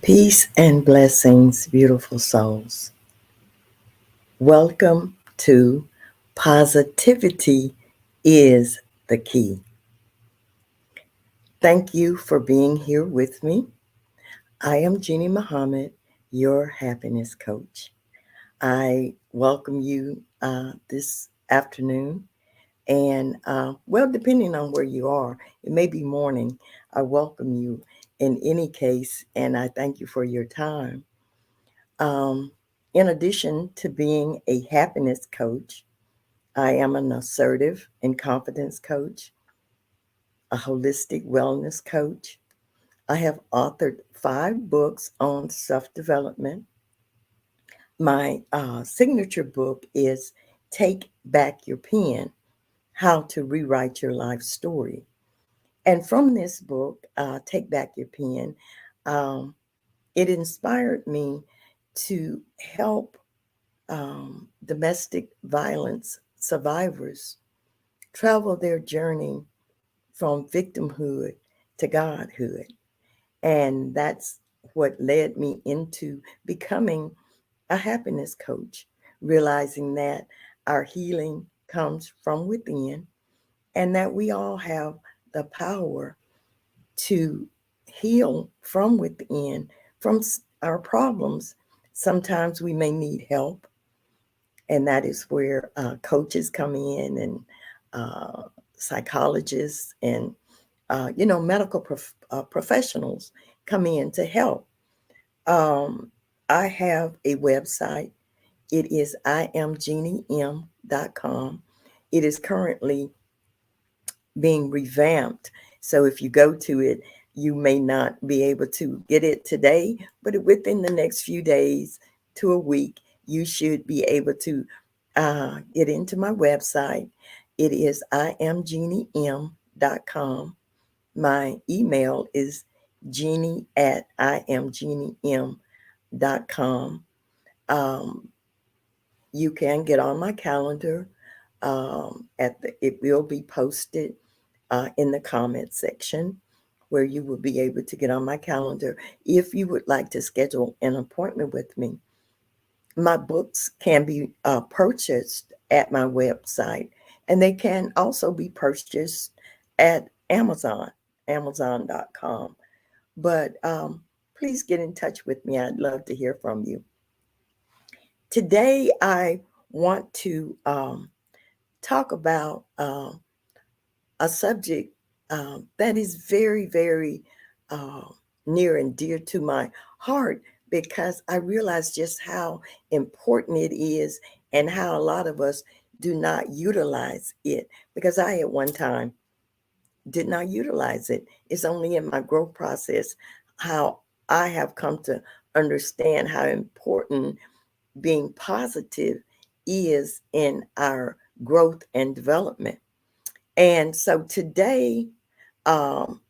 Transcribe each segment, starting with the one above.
Peace and blessings, beautiful souls. Welcome to Positivity is the Key. Thank you for being here with me. I am Jeannie Muhammad, your happiness coach. I welcome you this afternoon. And depending on where you are, it may be morning. I welcome you in any case, and I thank you for your time. Um, in addition to being a happiness coach, I am an assertive and confidence coach, a holistic wellness coach. I have authored 5 books on self development. My signature book is Take Back Your Pen: How to Rewrite Your Life Story. And from this book, Take Back Your Pen, um, it inspired me to help domestic violence survivors travel their journey from victimhood to godhood. And that's what led me into becoming a happiness coach, realizing that our healing comes from within and that we all have the power to heal from within, from our problems. Sometimes we may need help, and that is where coaches come in and uh, psychologists and medical professionals come in to help. um, I have a website. It is imjeaniem.com. It is currently being revamped, so if you go to it, you may not be able to get it today, but within the next few days to a week, you should be able to get into my website. It is imjeaniem.com. My email is jeannie at imjeaniem.com. Um, you can get on my calendar. It will be posted in the comment section where you will be able to get on my calendar if you would like to schedule an appointment with me. My books can be purchased at my website, and they can also be purchased at Amazon.com. But please get in touch with me. I'd love to hear from you. Today, I want to talk about a subject that is very, very uh, near and dear to my heart because I realize just how important it is and how a lot of us do not utilize it. Because I, at one time, did not utilize it. It's only in my growth process how I have come to understand how important being positive is in our growth and development. And so today, um,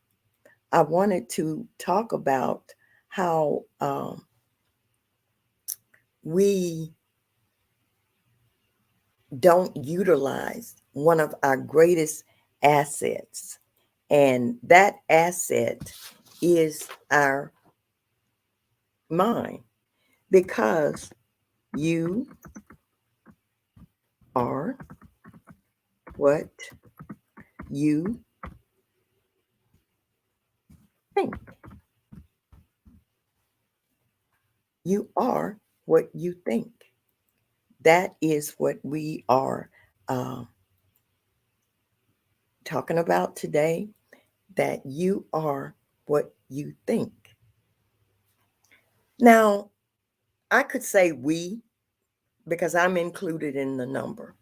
I wanted to talk about how we don't utilize one of our greatest assets. And that asset is our mind, because you are what you think. You are what you think. That is what we are uh, talking about today, that you are what you think. Now, I could say we because I'm included in the number.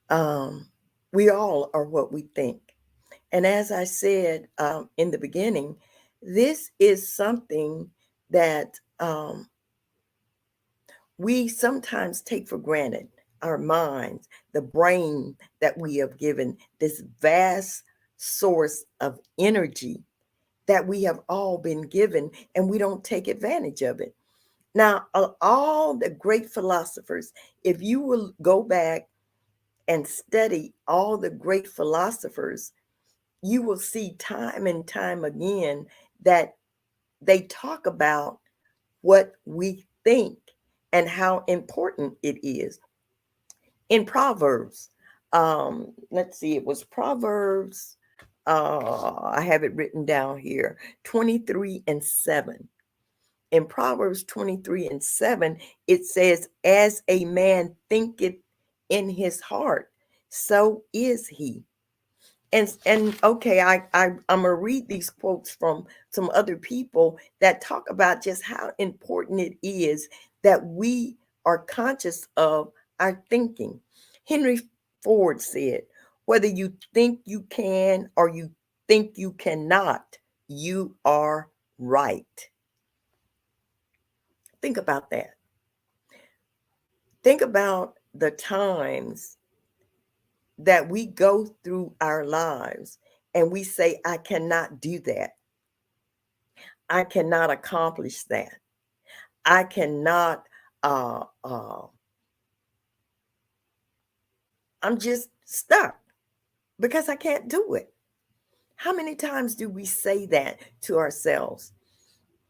Um, we all are what we think. And as I said in the beginning, this is something that we sometimes take for granted: our minds, the brain that we have given, this vast source of energy that we have all been given, and we don't take advantage of it. Now, all the great philosophers, if you will go back and study all the great philosophers, you will see time and time again that they talk about what we think and how important it is. In Proverbs, let's see, it was Proverbs, I have it written down here, 23:7. In Proverbs 23:7, it says, as a man thinketh in his heart, so is he. And okay, I'm gonna read these quotes from some other people that talk about just how important it is that we are conscious of our thinking. Henry Ford said, whether you think you can or you think you cannot, you are right. Think about that. Think about the times that we go through our lives and we say, I cannot do that. I cannot accomplish that. I cannot, uh, uh, I'm just stuck because I can't do it. How many times do we say that to ourselves?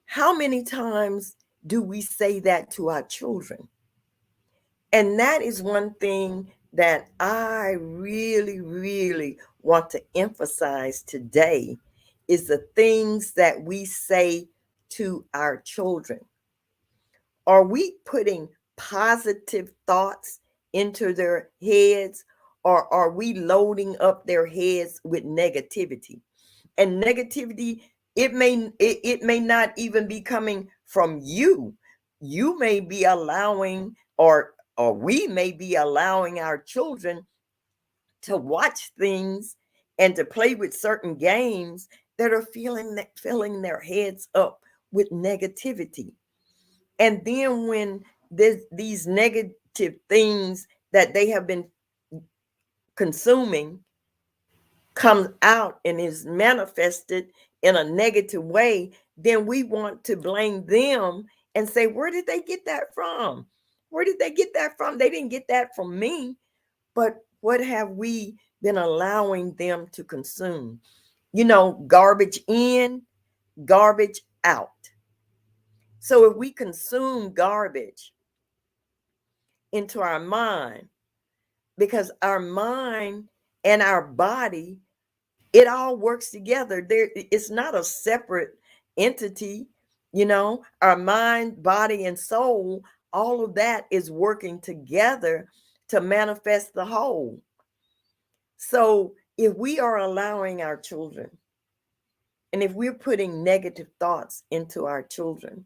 How many times do we say that to our children? And that is one thing that I really, really want to emphasize today is the things that we say to our children. Are we putting positive thoughts into their heads, or are we loading up their heads with negativity? And negativity, it may not even be coming from you. You may be allowing, or we may be allowing our children to watch things and to play with certain games that are filling their heads up with negativity. And then when these negative things that they have been consuming comes out and is manifested in a negative way, then we want to blame them and say, where did they get that from? Where did they get that from? They didn't get that from me. But what have we been allowing them to consume? Garbage in, garbage out. So if we consume garbage into our mind, because our mind and our body, it all works together. It's not a separate entity. Our mind, body, and soul, all of that is working together to manifest the whole. So if we are allowing our children, and if we're putting negative thoughts into our children,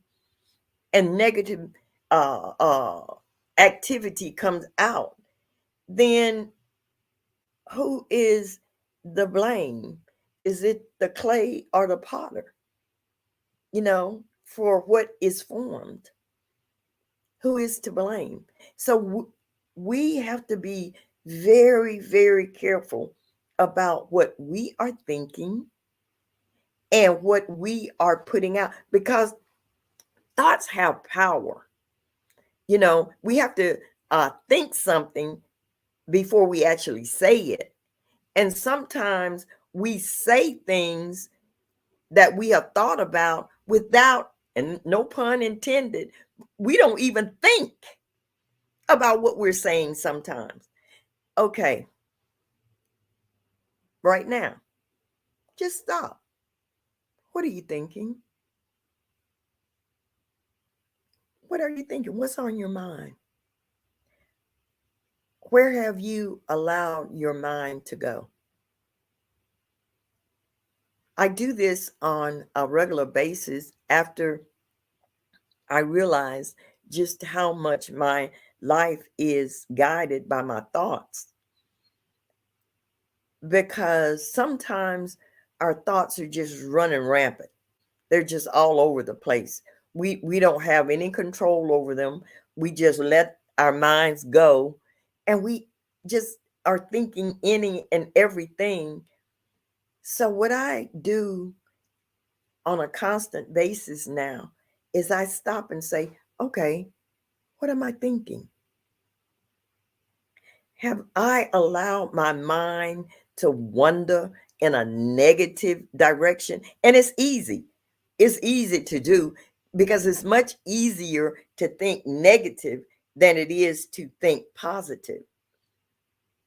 and negative uh, uh, activity comes out, then who is the blame? Is it the clay or the potter? For what is formed? Who is to blame? So we have to be very, very careful about what we are thinking and what we are putting out, because thoughts have power. We have to think something before we actually say it. And sometimes we say things that we have thought about without, and no pun intended, we don't even think about what we're saying sometimes. Okay, right now, just stop. What are you thinking? What are you thinking? What's on your mind? Where have you allowed your mind to go? I do this on a regular basis after I realize just how much my life is guided by my thoughts. Because sometimes our thoughts are just running rampant. They're just all over the place. We don't have any control over them. We just let our minds go, and we just are thinking any and everything. So what I do on a constant basis now is I stop and say, okay, what am I thinking? Have I allowed my mind to wander in a negative direction? And it's easy. It's easy to do because it's much easier to think negative than it is to think positive.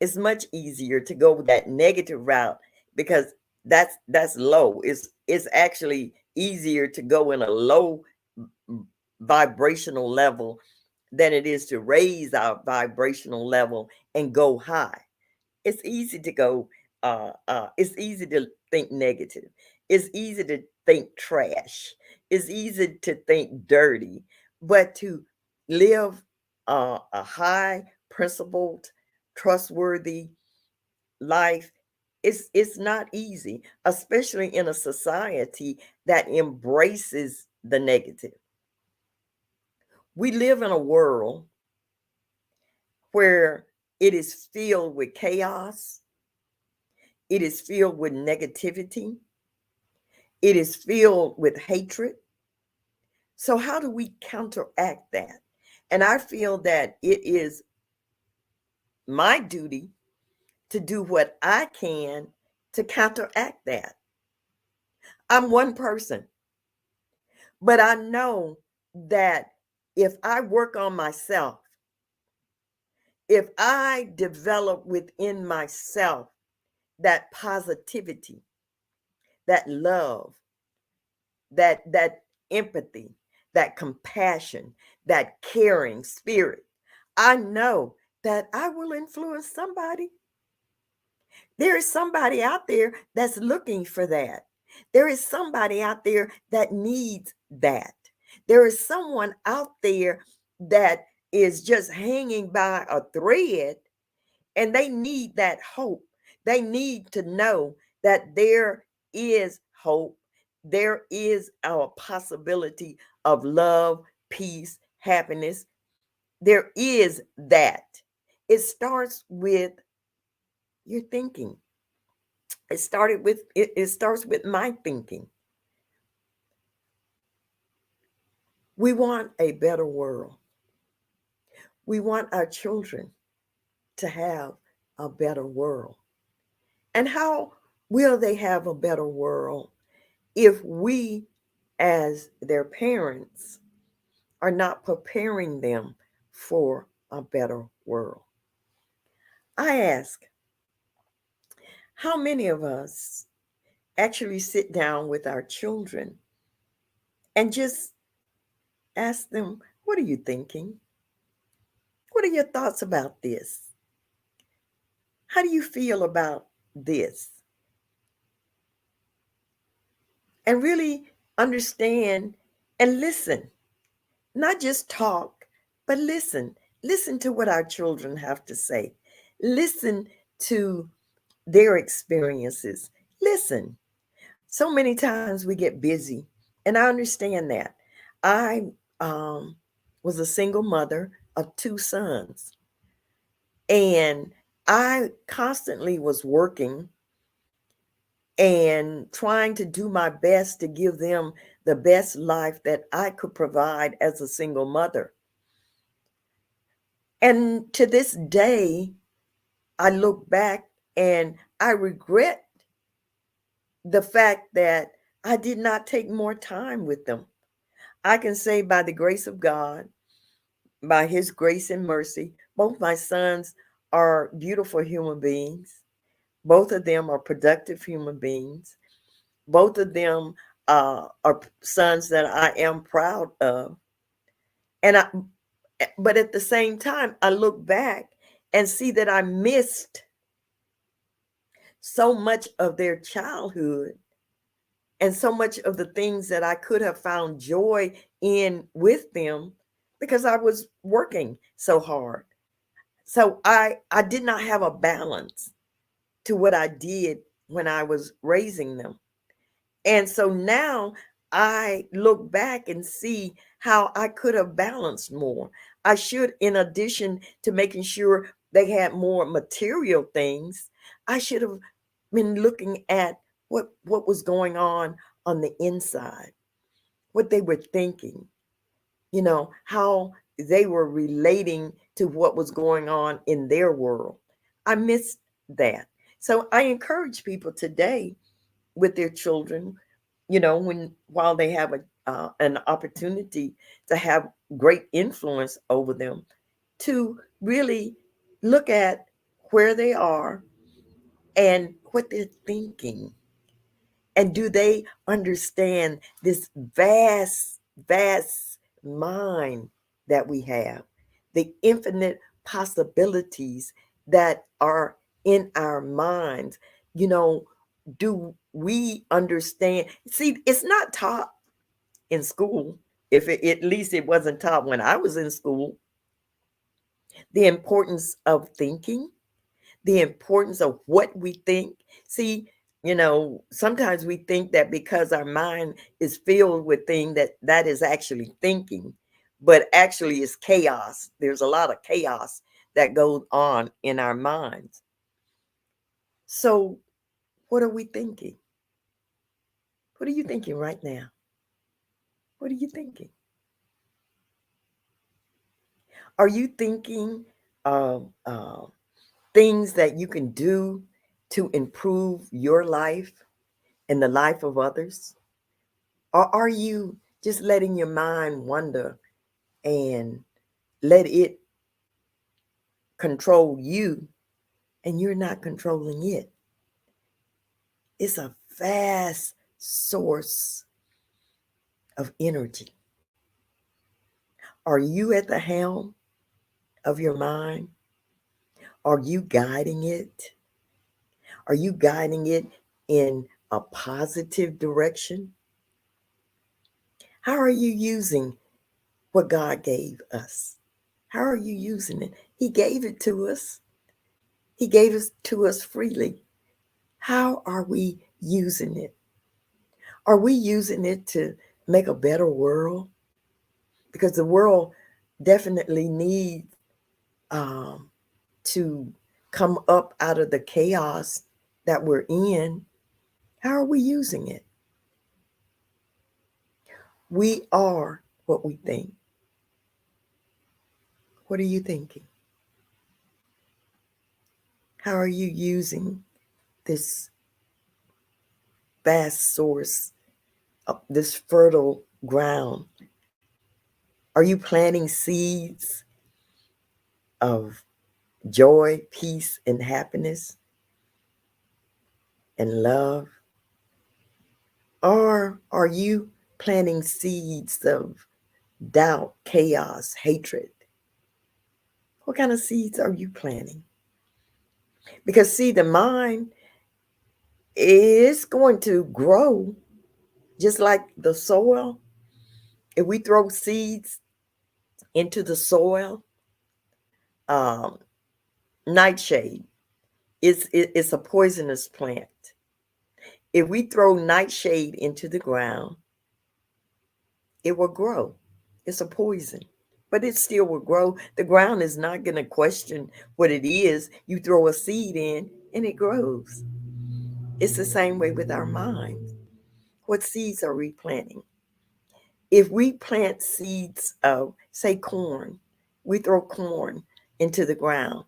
It's much easier to go that negative route because that's low. It's actually easier to go in a low vibrational level than it is to raise our vibrational level and go high. It's easy to go it's easy to think negative. It's easy to think trash. It's easy to think dirty, but to live a high principled, trustworthy life, it's not easy, especially in a society that embraces the negative. We live in a world where it is filled with chaos, it is filled with negativity, it is filled with hatred. So, how do we counteract that? And I feel that it is my duty to do what I can to counteract that. I'm one person, but I know that if I work on myself, if I develop within myself that positivity, that love, that empathy, that compassion, that caring spirit, I know that I will influence somebody. There is somebody out there that's looking for that. There is somebody out there that needs that. There is someone out there that is just hanging by a thread and they need that hope. They need to know that there is hope. There is our possibility of love, peace, happiness. There is that. It starts with your thinking. It starts with my thinking. We want a better world. We want our children to have a better world. And how will they have a better world if we, as their parents, are not preparing them for a better world? I ask, how many of us actually sit down with our children and just ask them, what are you thinking? What are your thoughts about this? How do you feel about this? And really understand and listen, not just talk, but listen. Listen to what our children have to say. Listen to their experiences. Listen. So many times we get busy, and I understand that. I was a single mother of two sons, and I constantly was working and trying to do my best to give them the best life that I could provide as a single mother. And to this day, I look back and I regret the fact that I did not take more time with them. I can say, by the grace of God, by His grace and mercy, both my sons are beautiful human beings. Both of them are productive human beings. Both of them are sons that I am proud of. And but at the same time, I look back and see that I missed so much of their childhood and so much of the things that I could have found joy in with them because I was working so hard. So I did not have a balance to what I did when I was raising them. And so now I look back and see how I could have balanced more. I should, in addition to making sure they had more material things, I should have been looking at what was going on the inside, what they were thinking, how they were relating to what was going on in their world. I missed that. So I encourage people today with their children, while they have an opportunity to have great influence over them, to really look at where they are and what they're thinking. And do they understand this vast mind that we have, the infinite possibilities that are in our minds? You know, do we understand? See, it's not taught in school. If it, at least it wasn't taught when I was in school, the importance of thinking, the importance of what we think. See, sometimes we think that because our mind is filled with things that is actually thinking, but actually it's chaos. There's a lot of chaos that goes on in our minds. So, what are we thinking? What are you thinking right now? What are you thinking? Are you thinking of things that you can do to improve your life and the life of others? Or are you just letting your mind wander and let it control you and you're not controlling it? It's a vast source of energy. Are you at the helm of your mind? Are you guiding it? Are you guiding it in a positive direction? How are you using what God gave us? How are you using it? He gave it to us. He gave it to us freely. How are we using it? Are we using it to make a better world? Because the world definitely needs um, to come up out of the chaos that we're in. How are we using it? We are what we think. What are you thinking? How are you using this vast source, of this fertile ground? Are you planting seeds of joy, peace, and happiness and love? Or are you planting seeds of doubt, chaos, hatred? What kind of seeds are you planting? Because, see, the mind is going to grow just like the soil. If we throw seeds into the soil, um, nightshade it's a poisonous plant. If we throw nightshade into the ground, it will grow. It's a poison, but it still will grow. The ground is not going to question what it is. You throw a seed in and it grows. It's the same way with our minds. What seeds are we planting? If we plant seeds of, say, corn, we throw corn into the ground,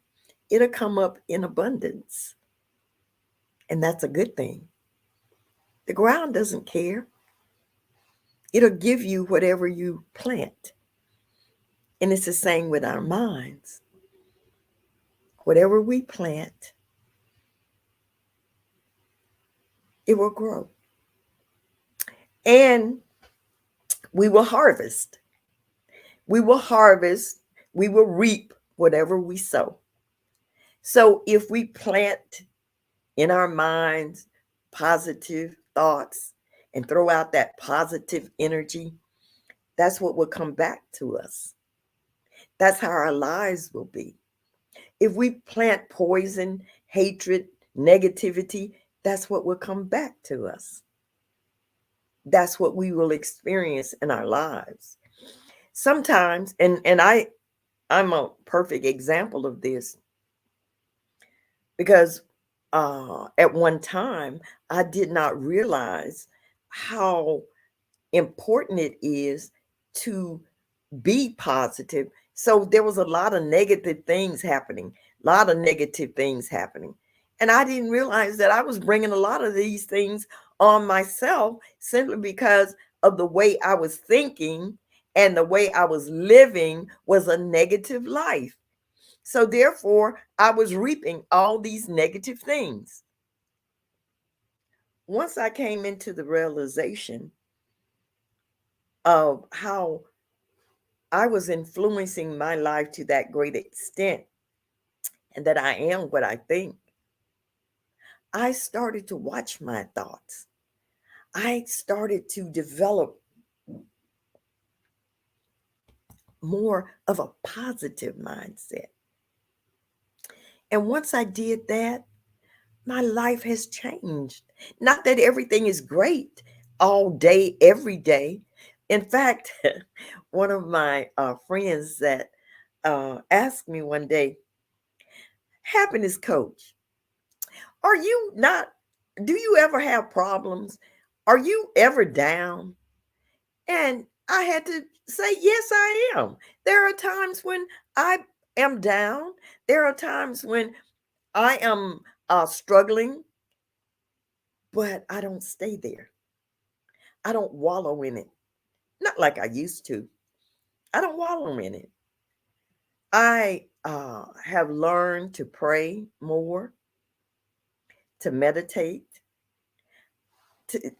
it'll come up in abundance. And that's a good thing. The ground doesn't care. It'll give you whatever you plant. And it's the same with our minds. Whatever we plant, it will grow. And we will harvest. We will harvest, we will reap whatever we sow. So if we plant in our minds positive thoughts and throw out that positive energy, that's what will come back to us. That's how our lives will be. If we plant poison, hatred, negativity, that's what will come back to us. That's what we will experience in our lives. Sometimes, and I'm a perfect example of this, because at one time I did not realize how important it is to be positive. So there was a lot of negative things happening, and I didn't realize that I was bringing a lot of these things on myself simply because of the way I was thinking and the way I was living was a negative life. So therefore, I was reaping all these negative things. Once I came into the realization of how I was influencing my life to that great extent and that I am what I think, I started to watch my thoughts. I started to develop more of a positive mindset. And once I did that, my life has changed. Not that everything is great all day, every day. In fact, one of my friends that asked me one day, happiness coach, are you not, do you ever have problems? Are you ever down? And I had to say, yes, I am. There are times when I am down. There are times when I am struggling, but I don't stay there. I don't wallow in it. Not like I used to. I don't wallow in it. I have learned to pray more, to meditate.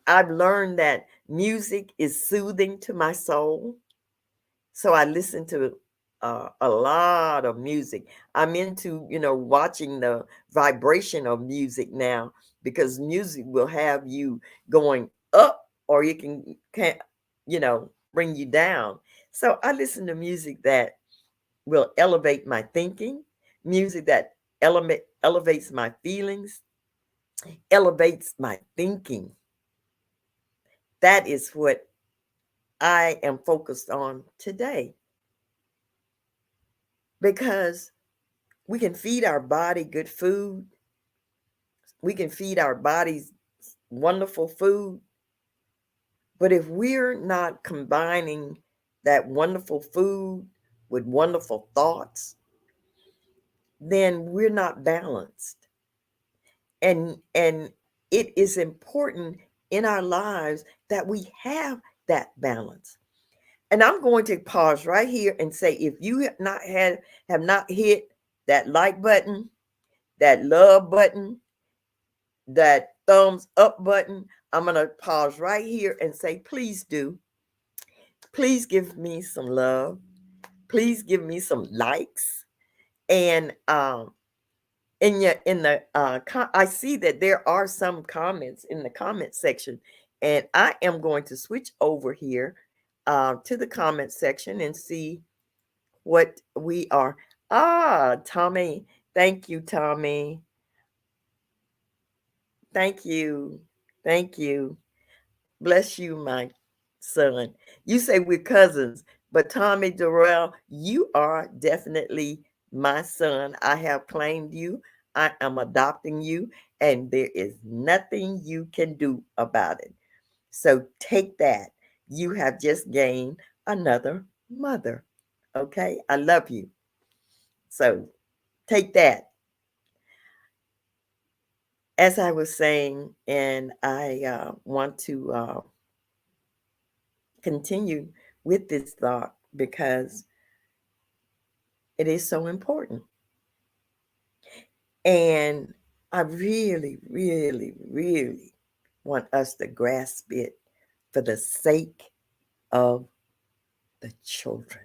I've learned that music is soothing to my soul. So I listen to a lot of music. I'm into, watching the vibration of music now because music will have you going up or you can bring you down. So I listen to music that will elevate my thinking, music that elevates my feelings, elevates my thinking. That is what I am focused on today because we can feed our body good food. We can feed our bodies wonderful food. But if we're not combining that wonderful food with wonderful thoughts, then we're not balanced. And it is important in our lives that we have that balance. And I'm going to pause right here and say, if you have not hit that like button, that love button, that thumbs up button, I'm going to pause right here and say, please do. Please give me some love. Please give me some likes. And I see that there are some comments in the comment section, and I am going to switch over here to the comment section and see what we are. Tommy, thank you, Tommy. Thank you. Thank you. Bless you, my son. You say we're cousins, but Tommy Durrell, you are definitely my son. I have claimed you. I am adopting you, and there is nothing you can do about it. So take that. You have just gained another mother. Okay? I love you. So take that. As I was saying, and I want to continue with this thought because it is so important. And I really, really, really want us to grasp it for the sake of the children.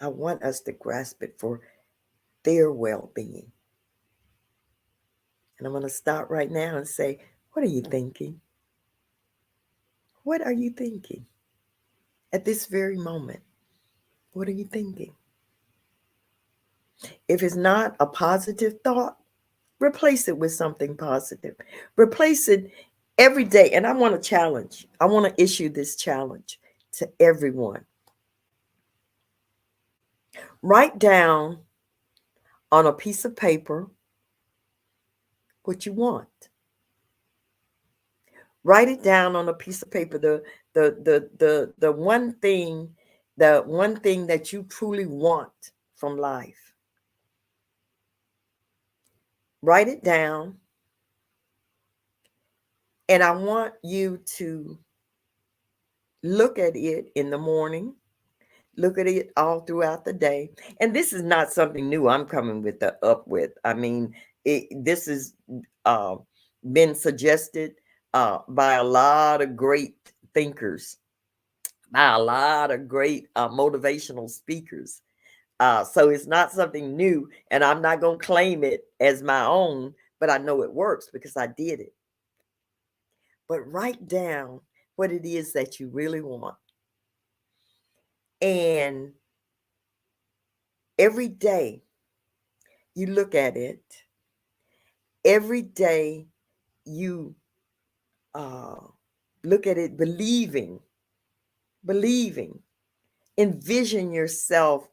I want us to grasp it for their well being. And I'm going to stop right now and say, what are you thinking? What are you thinking? At this very moment, what are you thinking? If it's not a positive thought, replace it with something positive. Replace it every day. And I want to challenge. I want to issue this challenge to everyone. Write down on a piece of paper what you want. Write it down on a piece of paper. The one thing that you truly want from life. Write it down And I want you to look at it in the morning, look at it all throughout the day. And this is not something new I'm coming up with. I mean, this has uh, been suggested by a lot of great thinkers, by a lot of great motivational speakers. So it's not something new, and I'm not going to claim it as my own, but I know it works because I did it. But write down what it is that you really want. And every day you look at it, every day you uh, look at it believing, envision yourself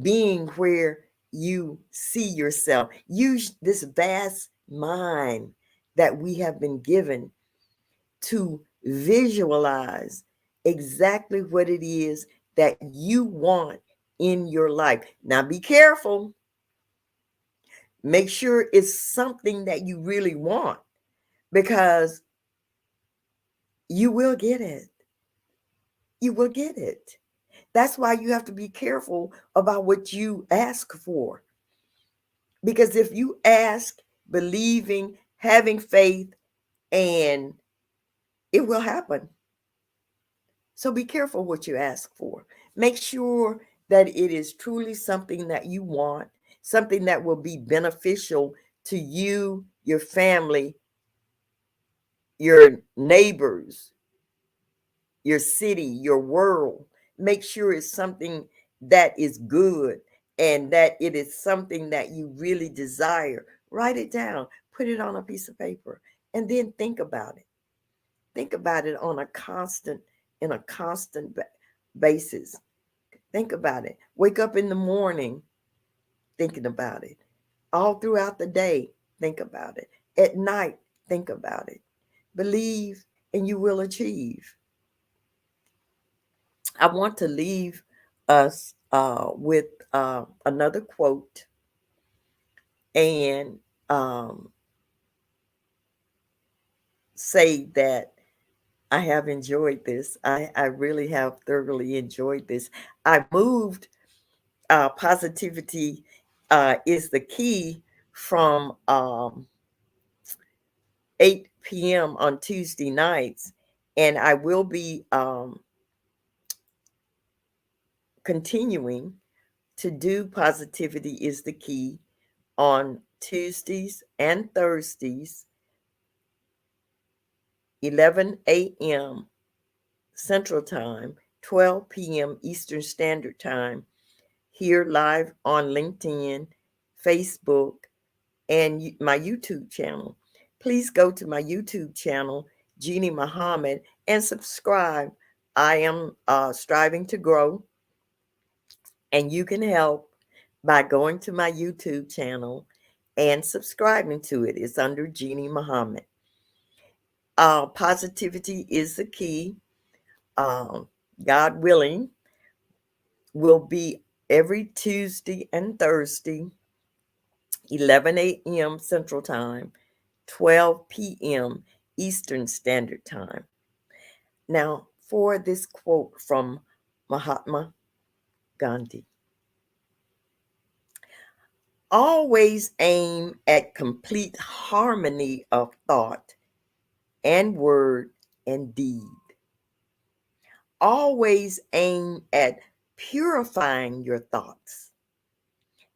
being where you see yourself. Use this vast mind that we have been given to visualize exactly what it is that you want in your life. Now, be careful. Make sure it's something that you really want, because you will get it. You will get it. That's why you have to be careful about what you ask for. Because if you ask, believing, having faith, and it will happen. So be careful what you ask for. Make sure that it is truly something that you want, something that will be beneficial to you, your family, your neighbors, your city, your world. Make sure it's something that is good and that it is something that you really desire. Write it down, put it on a piece of paper, and then think about it. Think about it on a constant, in a constant basis. Think about it. Wake up in the morning thinking about it. All throughout the day, think about it. At night, think about it. Believe and you will achieve. I want to leave us with another quote and say that I have enjoyed this. I really have thoroughly enjoyed this. I moved positivity is the key from 8 p.m. on Tuesday nights, and I will be continuing to do positivity is the key on Tuesdays and Thursdays, 11 a.m. Central Time, 12 p.m. Eastern Standard Time, here live on LinkedIn, Facebook, and my YouTube channel. Please go to my YouTube channel, Jeannie Muhammad, and subscribe. I am striving to grow, and you can help by going to my YouTube channel and subscribing to it. It's under Jeannie Muhammad. Positivity is the key. Um, God willing, will be every Tuesday and Thursday, 11 a.m. Central Time, 12 p.m. Eastern Standard Time. Now, for this quote from Mahatma Gandhi: always aim at complete harmony of thought and word and deed. Always aim at purifying your thoughts,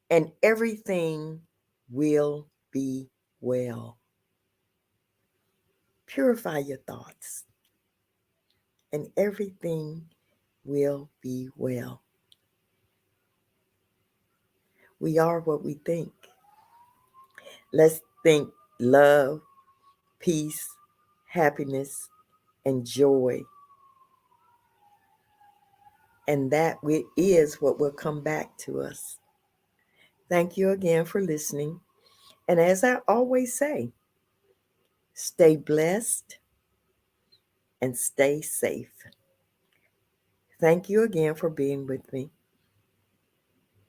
and everything will be well. Purify your thoughts, and everything will be well. We are what we think. Let's think love, peace, happiness, and joy. And that is what will come back to us. Thank you again for listening. And as I always say, stay blessed and stay safe. Thank you again for being with me.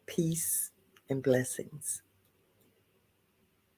Peace and blessings.